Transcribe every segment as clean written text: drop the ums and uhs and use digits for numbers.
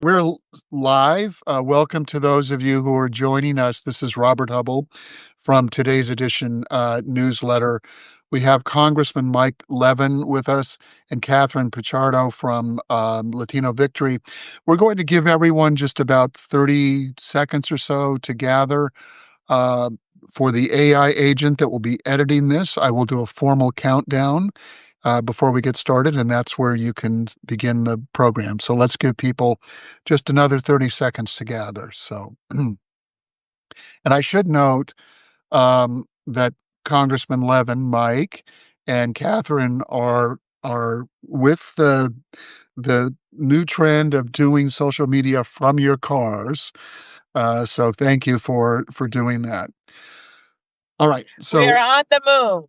We're live. Welcome to those of you who are joining us. This is Robert Hubbell from today's edition newsletter. We have Congressman Mike Levin with us and Catherine Pichardo from Latino Victory. We're going to give everyone just about 30 seconds or so to gather uh, for the AI agent that will be editing this. I will do a formal countdown before we get started, and that's where you can begin the program. So let's give people just another 30 seconds to gather. So, and I should note that Congressman Levin, Mike, and Catherine are with the new trend of doing social media from your cars. So thank you for doing that. All right. We are So on the move.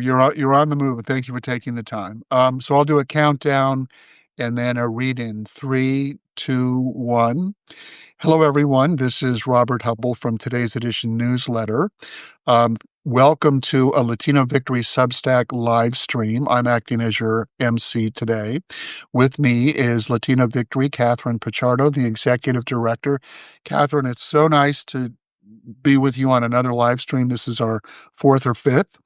you're on the move, and thank you for taking the time. So I'll do a countdown and then a read in. 3, 2, 1. Hello, everyone. This is Robert Hubbell from today's edition newsletter. Welcome to a Latino Victory Substack live stream. I'm acting as your MC today. With me is Latino Victory, Catherine Pichardo, the executive director. Catherine, it's so nice to be with you on another live stream. This is our fourth or fifth.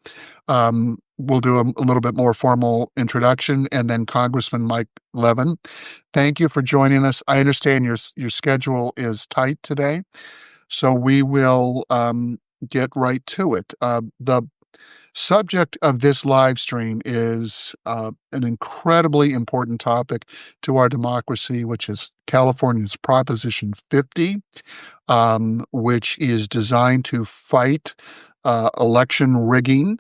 We'll do a little bit more formal introduction, and then Congressman Mike Levin. Thank you for joining us. I understand your schedule is tight today, so we will get right to it. The subject of this live stream is an incredibly important topic to our democracy, which is California's Proposition 50, which is designed to fight election rigging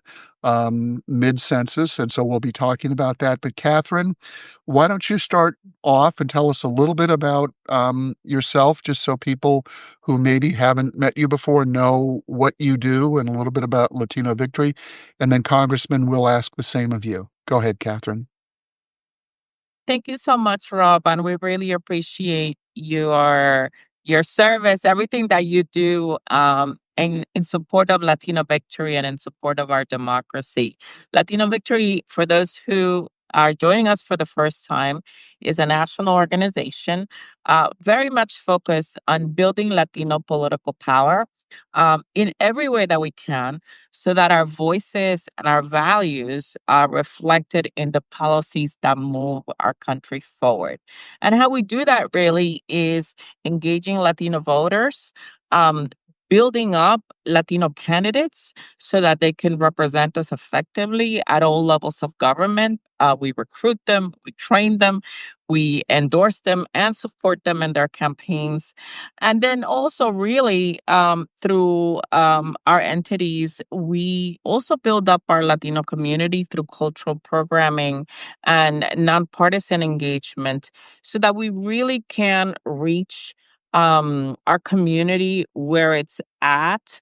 mid-census. And so we'll be talking about that. But Catherine, why don't you start off and tell us a little bit about yourself, just so people who maybe haven't met you before know what you do, and a little bit about Latino Victory. And then Congressman will ask the same of you. Go ahead, Catherine. Thank you so much, Rob, and we really appreciate your service, everything that you do in support of Latino Victory and in support of our democracy. Latino Victory, for those who are joining us for the first time, is a national organization very much focused on building Latino political power in every way that we can, so that our voices and our values are reflected in the policies that move our country forward. And how we do that really is engaging Latino voters, um, building up Latino candidates so that they can represent us effectively at all levels of government. We recruit them, we train them, we endorse them and support them in their campaigns. And then also, really, through our entities, we also build up our Latino community through cultural programming and nonpartisan engagement so that we really can reach our community where it's at.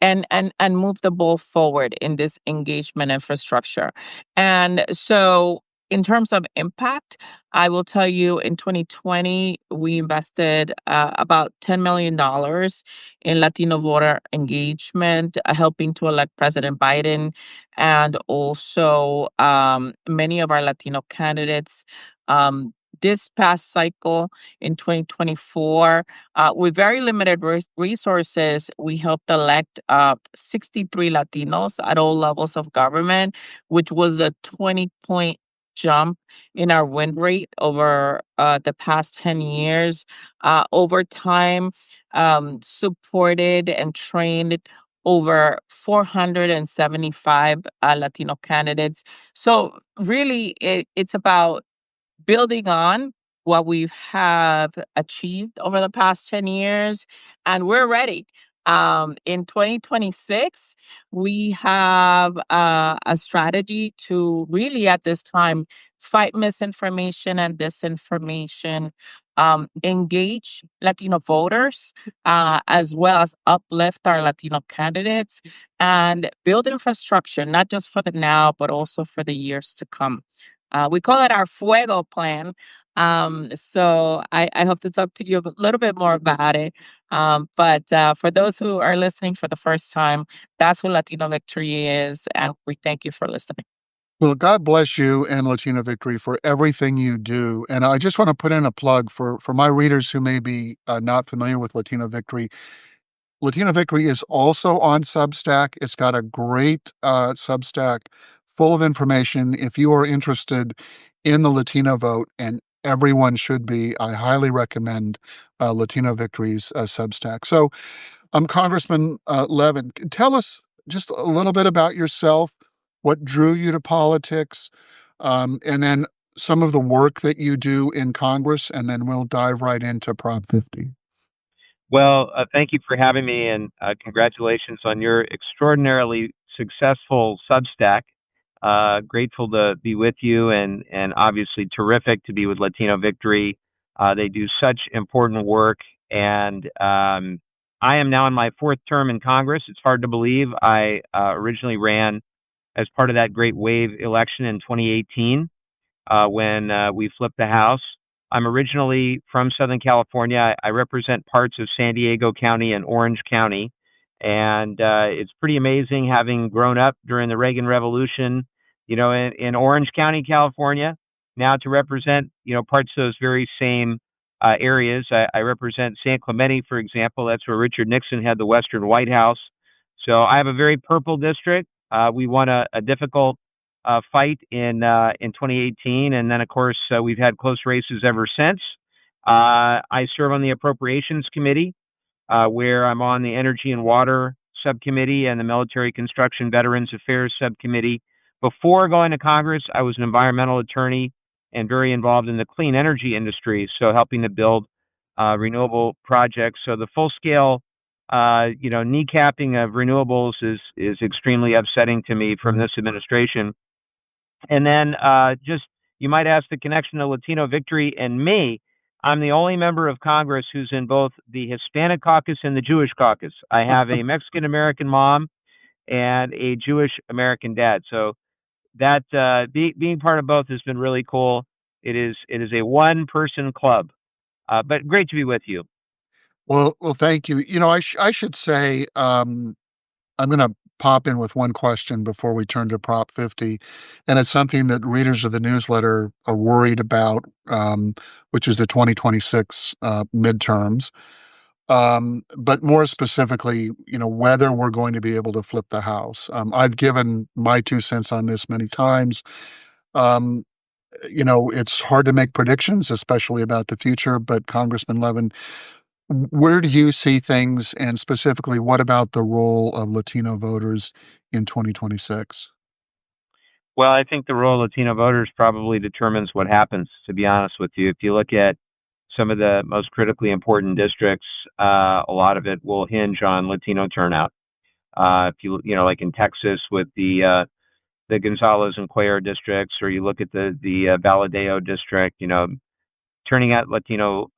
And move the ball forward in this engagement infrastructure. And so, in terms of impact, I will tell you in 2020, we invested about $10 million in Latino voter engagement, helping to elect President Biden, and also many of our Latino candidates. This past cycle in 2024, with very limited resources, we helped elect 63 Latinos at all levels of government, which was a 20-point jump in our win rate over the past 10 years. Over time, supported and trained over 475 Latino candidates. So really, it's about building on what we have achieved over the past 10 years, and we're ready. In 2026, we have a strategy to really, at this time, fight misinformation and disinformation, engage Latino voters, as well as uplift our Latino candidates and build infrastructure, not just for the now, but also for the years to come. We call it our Fuego plan. So I hope to talk to you a little bit more about it. But for those who are listening for the first time, that's what Latino Victory is. And we thank you for listening. Well, God bless you and Latino Victory for everything you do. And I just want to put in a plug for my readers who may be not familiar with Latino Victory. Latino Victory is also on Substack. It's got a great Substack full of information. If you are interested in the Latino vote, and everyone should be, I highly recommend Latino Victory's Substack. So, Congressman Levin, tell us just a little bit about yourself, what drew you to politics, and then some of the work that you do in Congress, and then we'll dive right into Prop 50. Well, thank you for having me, and congratulations on your extraordinarily successful Substack. Grateful to be with you, and obviously terrific to be with Latino Victory. They do such important work, and I am now in my fourth term in Congress. It's hard to believe. I originally ran as part of that great wave election in 2018 when we flipped the House. I'm originally from Southern California. I represent parts of San Diego County and Orange County. And it's pretty amazing having grown up during the Reagan Revolution, in Orange County, California, now to represent, parts of those very same areas. I represent San Clemente, for example. That's where Richard Nixon had the Western White House. So I have a very purple district. We won a difficult fight in 2018, and then of course we've had close races ever since. I serve on the Appropriations Committee, where I'm on the Energy and Water Subcommittee and the Military Construction Veterans Affairs Subcommittee. Before going to Congress, I was an environmental attorney and very involved in the clean energy industry, so helping to build renewable projects. So the full scale kneecapping of renewables is extremely upsetting to me from this administration. And then just you might ask the connection to Latino Victory and me. I'm the only member of Congress who's in both the Hispanic caucus and the Jewish caucus. I have a Mexican American mom and a Jewish American dad. So that being part of both has been really cool. It is a one person club, but great to be with you. Well, thank you. I should say, I'm going to pop in with one question before we turn to Prop 50, and it's something that readers of the newsletter are worried about, which is the 2026 midterms. But more specifically, whether we're going to be able to flip the House. I've given my 2 cents on this many times. Um, it's hard to make predictions, especially about the future, but Congressman Levin, where do you see things, and specifically, what about the role of Latino voters in 2026? Well, I think the role of Latino voters probably determines what happens, to be honest with you. If you look at some of the most critically important districts, a lot of it will hinge on Latino turnout. If like in Texas with the Gonzales and Cuellar districts, or you look at the Valadeo district, turning out Latino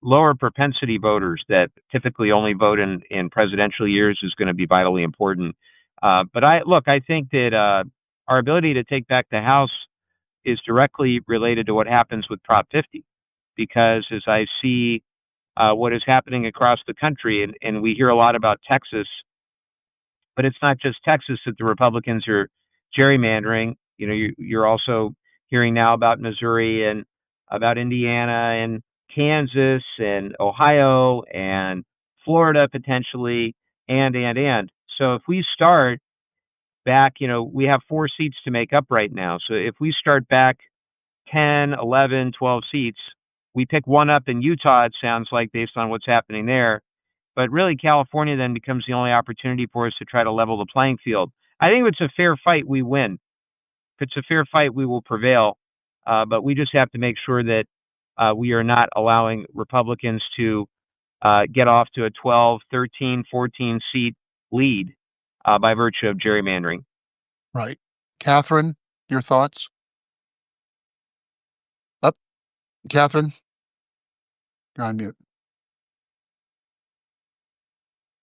lower propensity voters that typically only vote in presidential years is going to be vitally important. But I think that our ability to take back the House is directly related to what happens with Prop 50, because as I see what is happening across the country, and we hear a lot about Texas, but it's not just Texas that the Republicans are gerrymandering. You're also hearing now about Missouri and about Indiana and Kansas and Ohio and Florida potentially, and. So if we start back, we have 4 seats to make up right now. So if we start back 10, 11, 12 seats, we pick one up in Utah, it sounds like, based on what's happening there. But really, California then becomes the only opportunity for us to try to level the playing field. I think if it's a fair fight, we win. If it's a fair fight, we will prevail. But we just have to make sure that we are not allowing Republicans to get off to a 12, 13, 14 seat lead by virtue of gerrymandering. Right. Catherine, your thoughts? Up, Catherine, you're on mute.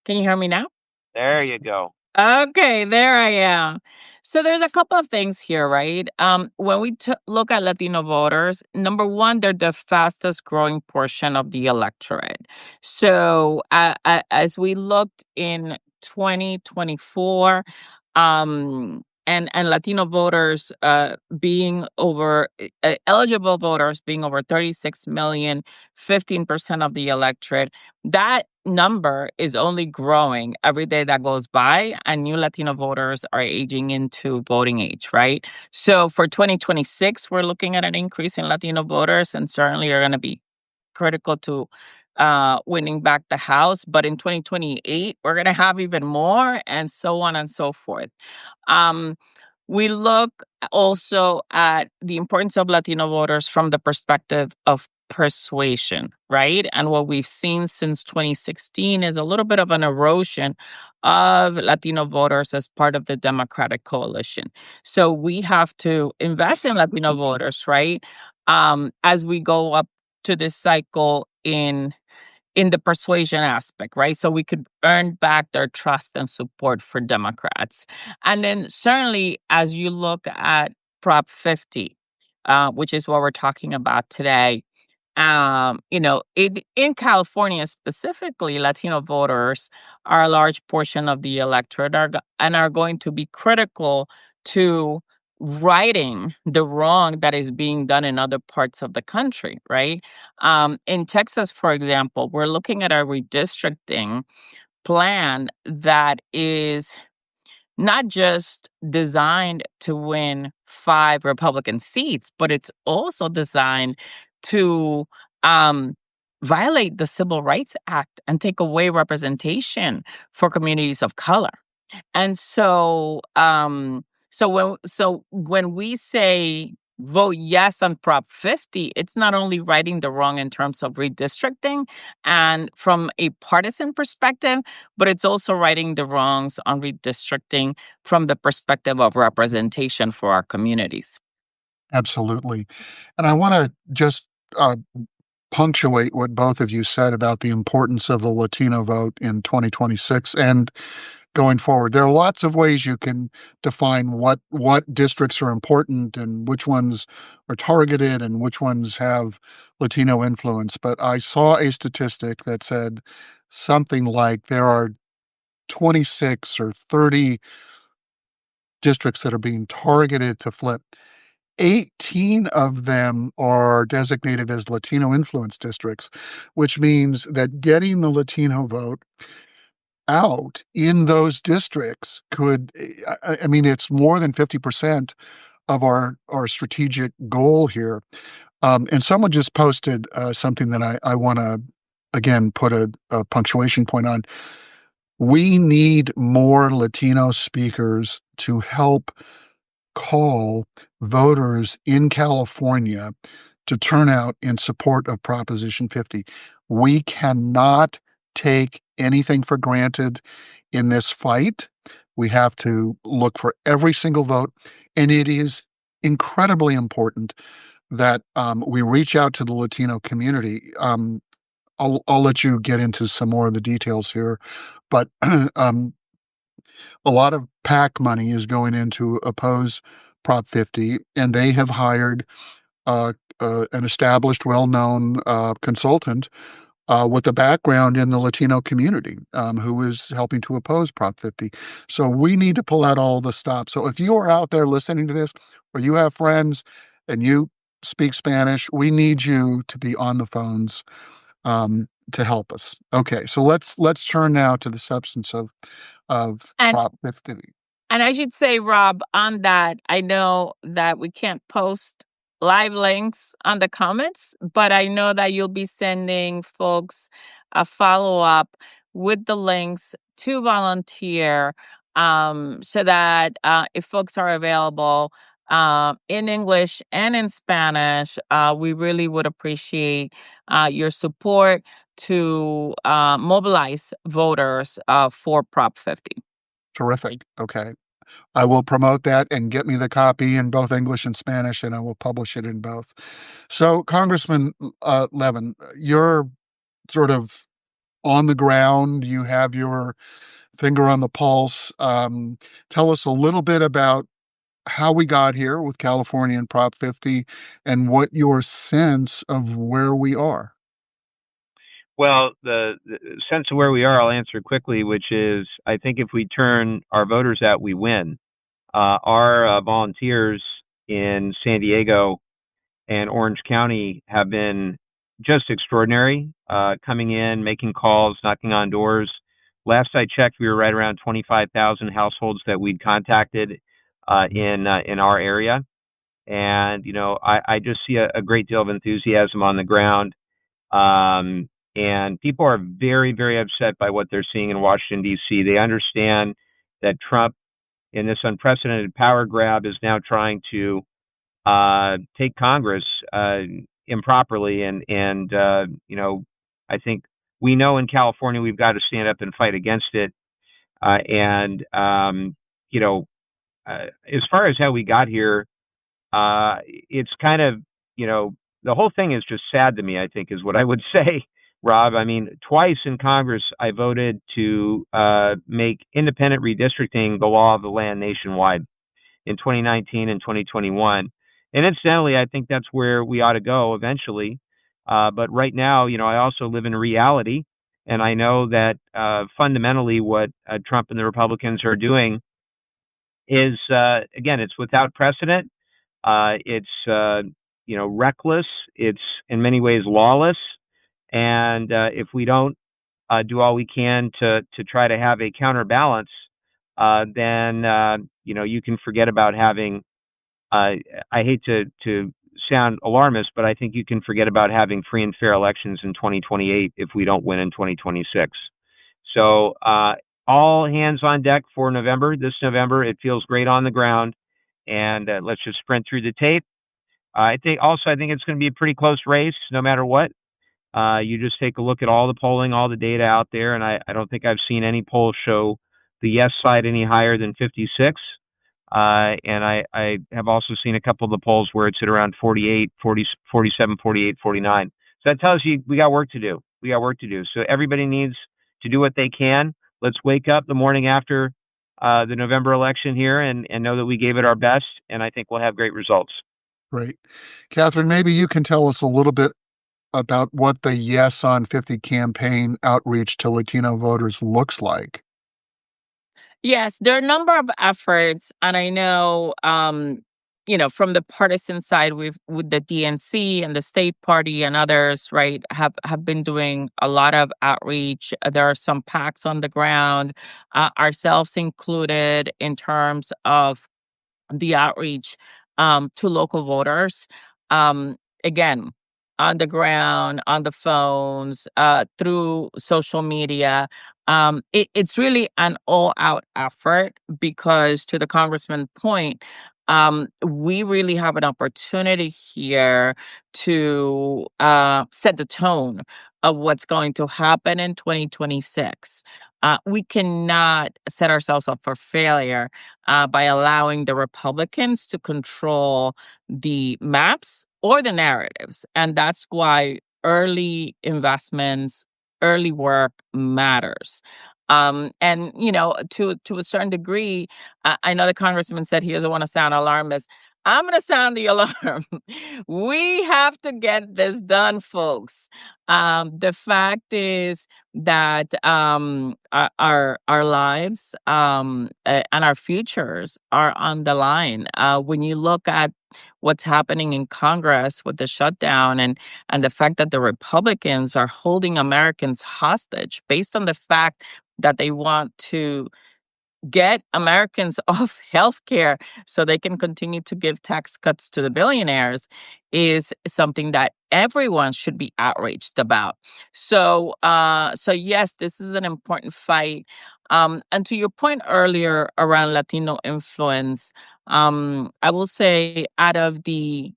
Can you hear me now? There you go. Okay, there I am. So there's a couple of things here, right? When we look at Latino voters, number one, they're the fastest growing portion of the electorate. So as we looked in 2024, and Latino voters being over eligible voters being over 36 million, 15% of the electorate, that number is only growing every day that goes by, and new Latino voters are aging into voting age, right? So for 2026, we're looking at an increase in Latino voters, and certainly are going to be critical to winning back the House. But in 2028, we're going to have even more, and so on and so forth. Um, we look also at the importance of Latino voters from the perspective of persuasion, right? And what we've seen since 2016 is a little bit of an erosion of Latino voters as part of the Democratic coalition. So we have to invest in Latino voters, right? As we go up to this cycle in the persuasion aspect, right? So we could earn back their trust and support for Democrats. And then certainly as you look at Prop 50, which is what we're talking about today, in California specifically, Latino voters are a large portion of the electorate and are going to be critical to righting the wrong that is being done in other parts of the country, right? In Texas, for example, we're looking at a redistricting plan that is not just designed to win 5 Republican seats, but it's also designed to um, violate the Civil Rights Act and take away representation for communities of color. And so when we say vote yes on Prop 50, it's not only righting the wrong in terms of redistricting and from a partisan perspective, but it's also righting the wrongs on redistricting from the perspective of representation for our communities. Absolutely. And I want to just punctuate what both of you said about the importance of the Latino vote in 2026 and going forward. There are lots of ways you can define what districts are important and which ones are targeted and which ones have Latino influence. But I saw a statistic that said something like there are 26 or 30 districts that are being targeted to flip. 18 of them are designated as Latino influence districts, which means that getting the Latino vote out in those districts could, I mean, it's more than 50% of our strategic goal here. And someone just posted something that I want to, again, put a punctuation point on. We need more Latino speakers to help call voters in California to turn out in support of Proposition 50. We cannot take anything for granted in this fight. We have to look for every single vote, and it is incredibly important that we reach out to the Latino community. I'll let you get into some more of the details here, but a lot of PAC money is going into oppose Prop 50, and they have hired an established, well-known consultant with a background in the Latino community who is helping to oppose Prop 50. So we need to pull out all the stops. So if you are out there listening to this, or you have friends and you speak Spanish, we need you to be on the phones to help us. Okay, so let's turn now to the substance of And Prop 50. And I should say, Rob, on that, I know that we can't post live links on the comments, but I know that you'll be sending folks a follow up with the links to volunteer so that if folks are available in English and in Spanish, we really would appreciate your support to mobilize voters for Prop 50. Terrific. Okay. I will promote that and get me the copy in both English and Spanish, and I will publish it in both. So, Congressman Levin, you're sort of on the ground. You have your finger on the pulse. Tell us a little bit about how we got here with California and Prop 50 and what your sense of where we are. Well, the sense of where we are, I'll answer quickly, which is I think if we turn our voters out, we win. our volunteers in San Diego and Orange County have been just extraordinary, coming in, making calls, knocking on doors. Last I checked, we were right around 25,000 households that we'd contacted in our area. And, I just see a great deal of enthusiasm on the ground. And people are very, very upset by what they're seeing in Washington, D.C. They understand that Trump, in this unprecedented power grab, is now trying to take Congress improperly. And I think we know in California we've got to stand up and fight against it. And you know, as far as how we got here, it's kind of, the whole thing is just sad to me, I think, is what I would say, Rob. I mean, twice in Congress, I voted to make independent redistricting the law of the land nationwide in 2019 and 2021. And incidentally, I think that's where we ought to go eventually. But right now, I also live in reality. And I know that fundamentally what Trump and the Republicans are doing is, again, it's without precedent. It's reckless. It's in many ways lawless. And if we don't do all we can to try to have a counterbalance, then you can forget about having. I hate to sound alarmist, but I think you can forget about having free and fair elections in 2028 if we don't win in 2026. So all hands on deck for November. This November, it feels great on the ground, and let's just sprint through the tape. I think it's going to be a pretty close race, no matter what. You just take a look at all the polling, all the data out there, and I don't think I've seen any poll show the yes side any higher than 56. And I have also seen a couple of the polls where it's at around 48, 40, 47, 48, 49. So that tells you we got work to do. We got work to do. So everybody needs to do what they can. Let's wake up the morning after the November election here and know that we gave it our best, and I think we'll have great results. Great. Catherine, maybe you can tell us a little bit about what the Yes on 50 campaign outreach to Latino voters looks like. Yes, there are a number of efforts, and I know, from the partisan side, with the DNC and the state party and others, right, have been doing a lot of outreach. There are some PACs on the ground, ourselves included, in terms of the outreach to local voters. Um, Again, on the ground, on the phones, through social media. It's really an all out effort because, to the congressman's point, we really have an opportunity here to set the tone of what's going to happen in 2026. We cannot set ourselves up for failure by allowing the Republicans to control the maps or the narratives. And that's why early investments, early work matters. And to a certain degree, I know the congressman said he doesn't want to sound alarmist. I'm going to sound the alarm. We have to get this done, folks. The fact is that our lives and our futures are on the line. When you look at what's happening in Congress with the shutdown, and the fact that the Republicans are holding Americans hostage based on the fact that they want to get Americans off health care so they can continue to give tax cuts to the billionaires, is something that everyone should be outraged about. So yes, this is an important fight. And to your point earlier around Latino influence, I will say, out of the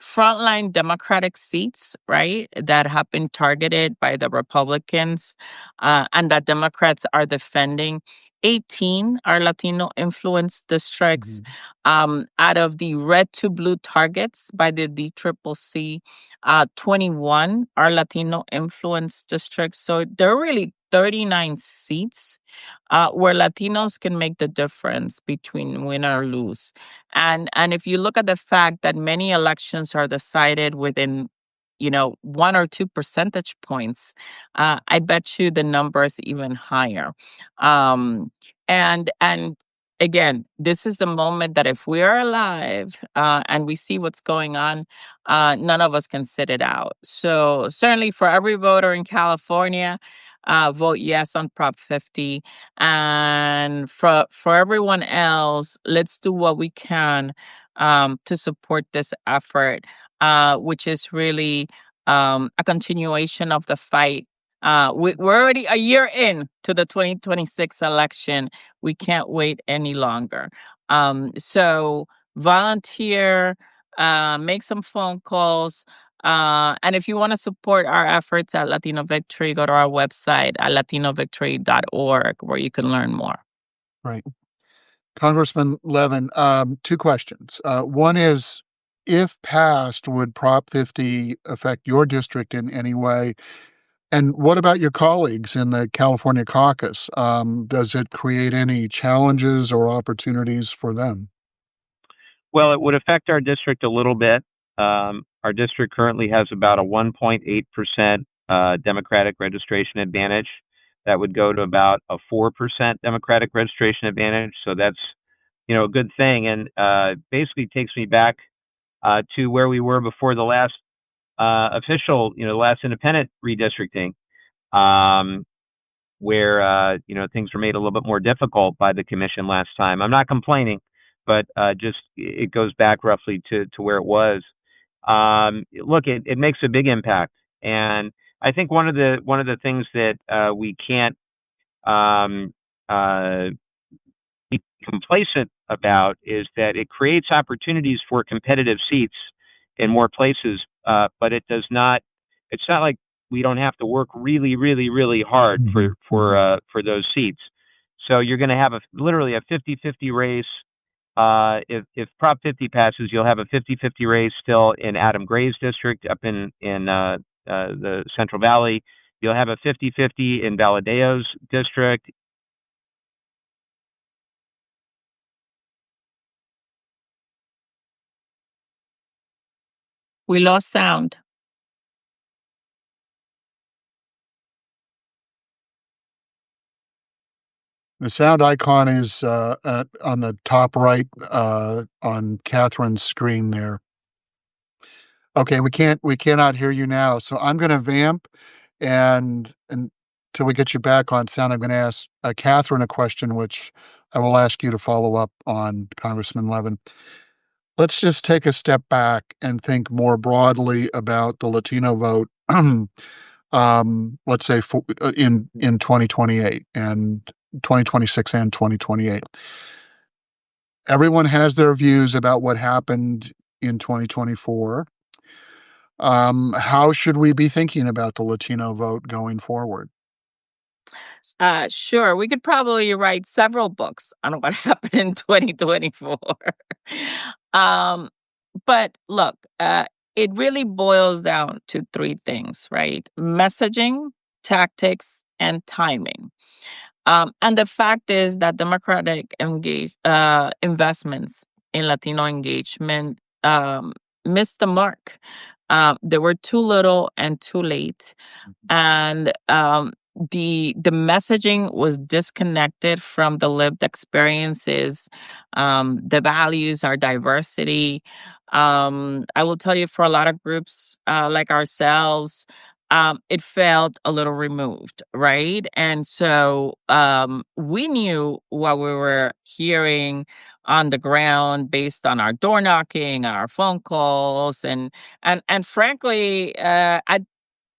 frontline Democratic seats, right, that have been targeted by the Republicans, and that Democrats are defending, 18 are Latino influence districts. Out of the red to blue targets by the DCCC, 21 are Latino influence districts. So there are really 39 seats where Latinos can make the difference between win or lose. And if you look at the fact that many elections are decided within 1 or 2 percentage points, I bet you the number is even higher. And again, this is the moment that if we are alive and we see what's going on, none of us can sit it out. So certainly for every voter in California, vote yes on Prop 50. And for everyone else, let's do what we can to support this effort, which is really a continuation of the fight. We're already a year in to the 2026 election. We can't wait any longer. So volunteer, make some phone calls. And if you want to support our efforts at Latino Victory, go to our website at latinovictory.org where you can learn more. Right. Congressman Levin, two questions. One is, if passed, would Prop 50 affect your district in any way? And what about your colleagues in the California caucus? Does it create any challenges or opportunities for them? Well, it would affect our district a little bit. Our district currently has about a 1.8% Democratic registration advantage. That would go to about a 4% Democratic registration advantage. So that's, a good thing. And basically takes me back to where we were before the last official, the last independent redistricting, where things were made a little bit more difficult by the commission last time. I'm not complaining, but just it goes back roughly to where it was. Look, it makes a big impact, and I think one of the things that we can't be complacent about is that it creates opportunities for competitive seats in more places, but it does not. It's not like we don't have to work really, really, really hard for those seats. So you're going to have literally a 50-50 race. If Prop 50 passes, you'll have a 50-50 race still in Adam Gray's district up in the Central Valley. You'll have a 50-50 in Valadeo's district. We lost sound. The sound icon is on the top right on Catherine's screen there. Okay, we cannot hear you now. So I'm going to vamp, and until we get you back on sound, I'm going to ask Catherine a question, which I will ask you to follow up on, Congressman Levin. Let's just take a step back and think more broadly about the Latino vote. Let's say in 2028 and 2026 and 2028. Everyone has their views about what happened in 2024. How should we be thinking about the Latino vote going forward? Sure, we could probably write several books on what happened in 2024. But look, it really boils down to three things, right? Messaging, tactics, and timing. And the fact is that Democratic investments in Latino engagement missed the mark. They were too little and too late, and the messaging was disconnected from the lived experiences, the values, our diversity. I will tell you, for a lot of groups like ourselves, it felt a little removed, right? And so we knew what we were hearing on the ground based on our door knocking, our phone calls, and frankly, at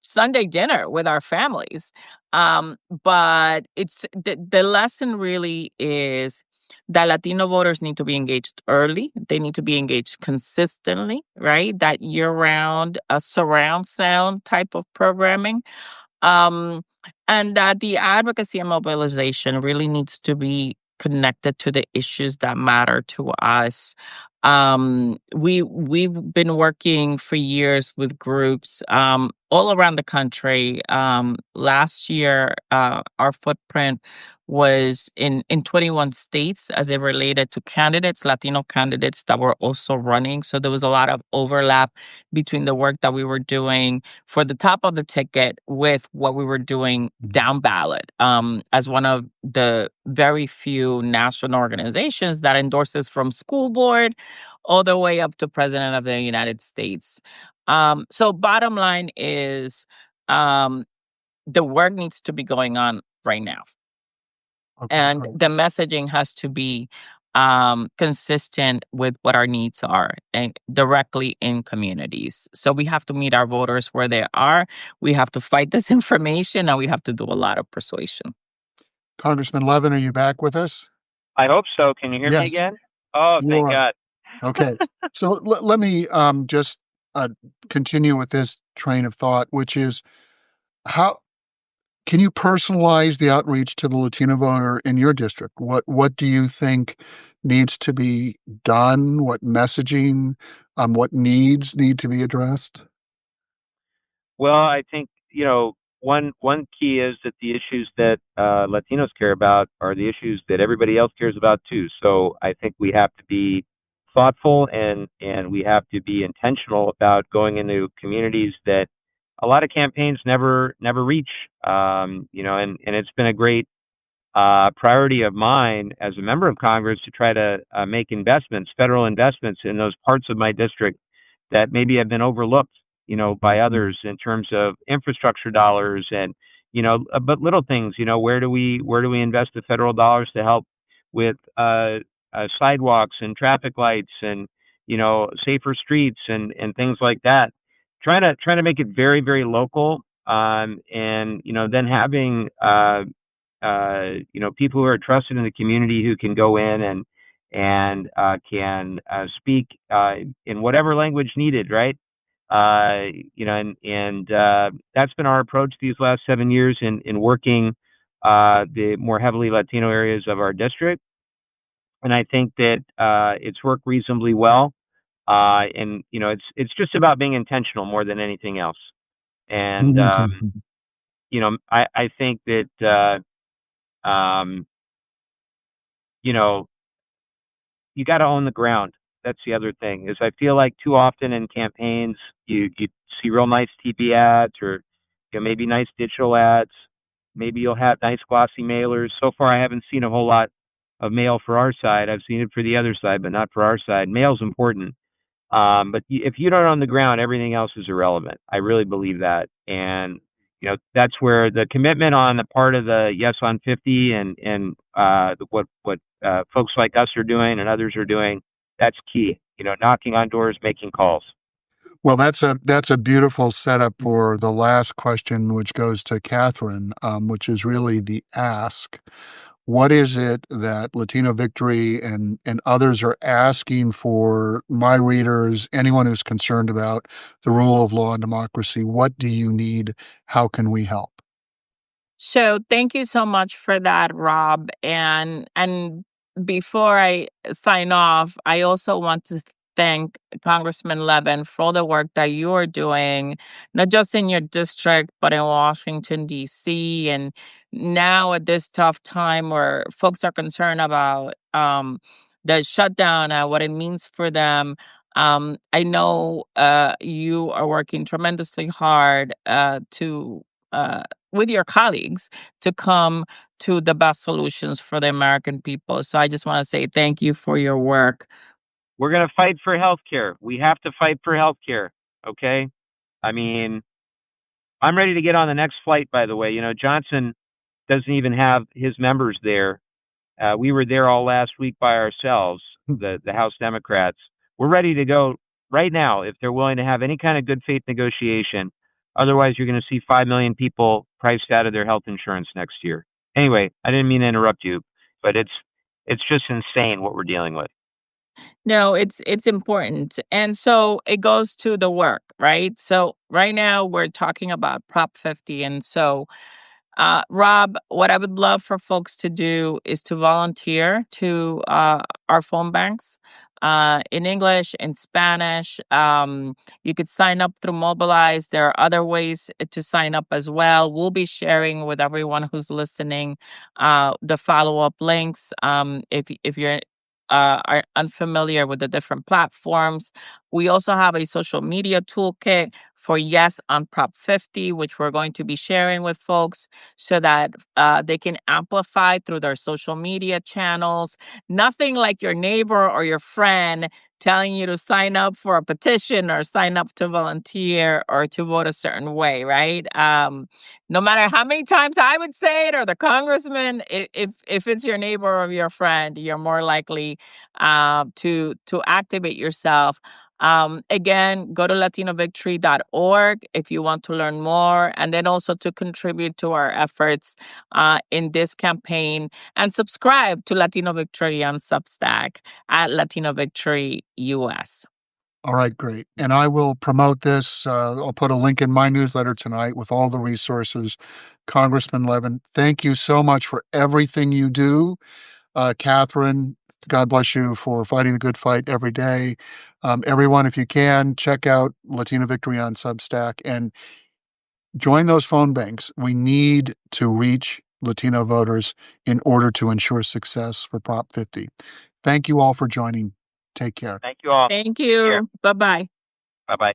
Sunday dinner with our families. But it's the lesson really is that Latino voters need to be engaged early. They need to be engaged consistently, right? That year-round, surround sound type of programming. Um, and that the advocacy and mobilization really needs to be connected to the issues that matter to us. We've been working for years with groups all around the country. Last year, our footprint was in 21 states as it related to candidates, Latino candidates that were also running. So there was a lot of overlap between the work that we were doing for the top of the ticket with what we were doing down ballot, as one of the very few national organizations that endorses from school board all the way up to President of the United States. So bottom line is, the work needs to be going on right now. Okay, And great. the messaging has to be consistent with what our needs are and directly in communities. So we have to meet our voters where they are. We have to fight this information, and we have to do a lot of persuasion. Congressman Levin, are you back with us? I hope so. Can you hear me Yes, again? Oh, you thank are. God. Okay. So let me just continue with this train of thought, which is how can you personalize the outreach to the Latino voter in your district? What do you think needs to be done? What messaging, what needs need to be addressed? Well, I think, one key is that the issues that Latinos care about are the issues that everybody else cares about too. So I think we have to be thoughtful, and we have to be intentional about going into communities that a lot of campaigns never reach. And it's been a great priority of mine as a member of Congress to try to make investments, federal investments, in those parts of my district that maybe have been overlooked, by others in terms of infrastructure dollars, and but little things. Where do we invest the federal dollars to help with sidewalks and traffic lights, and safer streets, and things like that. Trying to make it very, very local, and then having people who are trusted in the community, who can go in and can speak in whatever language needed, right? And that's been our approach these last 7 years in working the more heavily Latino areas of our district. And I think that it's worked reasonably well. And it's just about being intentional more than anything else. And I think that um, you know, you got to own the ground. That's the other thing, is I feel like too often in campaigns, you see real nice TV ads, or maybe nice digital ads. Maybe you'll have nice glossy mailers. So far, I haven't seen a whole lot of mail for our side. I've seen it for the other side, but not for our side. Mail's important. But if you don't on the ground, everything else is irrelevant. I really believe that. And, that's where the commitment on the part of the Yes on 50, and what folks like us are doing and others are doing, that's key. Knocking on doors, making calls. Well, that's a beautiful setup for the last question, which goes to Catherine, which is really the ask. What is it that Latino Victory and others are asking for my readers, anyone who's concerned about the rule of law and democracy? What do you need? How can we help? So thank you so much for that, Rob. And before I sign off, I also want to thank Congressman Levin for all the work that you are doing, not just in your district, but in Washington, D.C. And now at this tough time where folks are concerned about the shutdown and what it means for them. I know you are working tremendously hard to with your colleagues to come to the best solutions for the American people. So I just want to say thank you for your work. We're going to fight for health care. We have to fight for health care. Okay. I mean, I'm ready to get on the next flight, by the way. Johnson doesn't even have his members there. We were there all last week by ourselves, the House Democrats. We're ready to go right now if they're willing to have any kind of good faith negotiation. Otherwise, you're going to see 5 million people priced out of their health insurance next year. Anyway, I didn't mean to interrupt you, but it's just insane what we're dealing with. No, it's important. And so it goes to the work, right? So right now we're talking about Prop 50. And so Rob, what I would love for folks to do is to volunteer to our phone banks. in English, in Spanish. You could sign up through Mobilize. There are other ways to sign up as well. We'll be sharing with everyone who's listening the follow-up links. If you're are unfamiliar with the different platforms, we also have a social media toolkit for Yes on Prop 50, which we're going to be sharing with folks so that they can amplify through their social media channels. Nothing like your neighbor or your friend telling you to sign up for a petition or sign up to volunteer or to vote a certain way, right? No matter how many times I would say it, or the congressman, if it's your neighbor or your friend, you're more likely to activate yourself. Again, go to latinovictory.org if you want to learn more, and then also to contribute to our efforts in this campaign, and subscribe to Latino Victory on Substack at Latino Victory US. All right, great. And I will promote this. I'll put a link in my newsletter tonight with all the resources. Congressman Levin, thank you so much for everything you do. Catherine, God bless you for fighting the good fight every day. Everyone, if you can, check out Latino Victory on Substack and join those phone banks. We need to reach Latino voters in order to ensure success for Prop 50. Thank you all for joining. Take care. Thank you all. Thank you. Bye-bye. Bye-bye.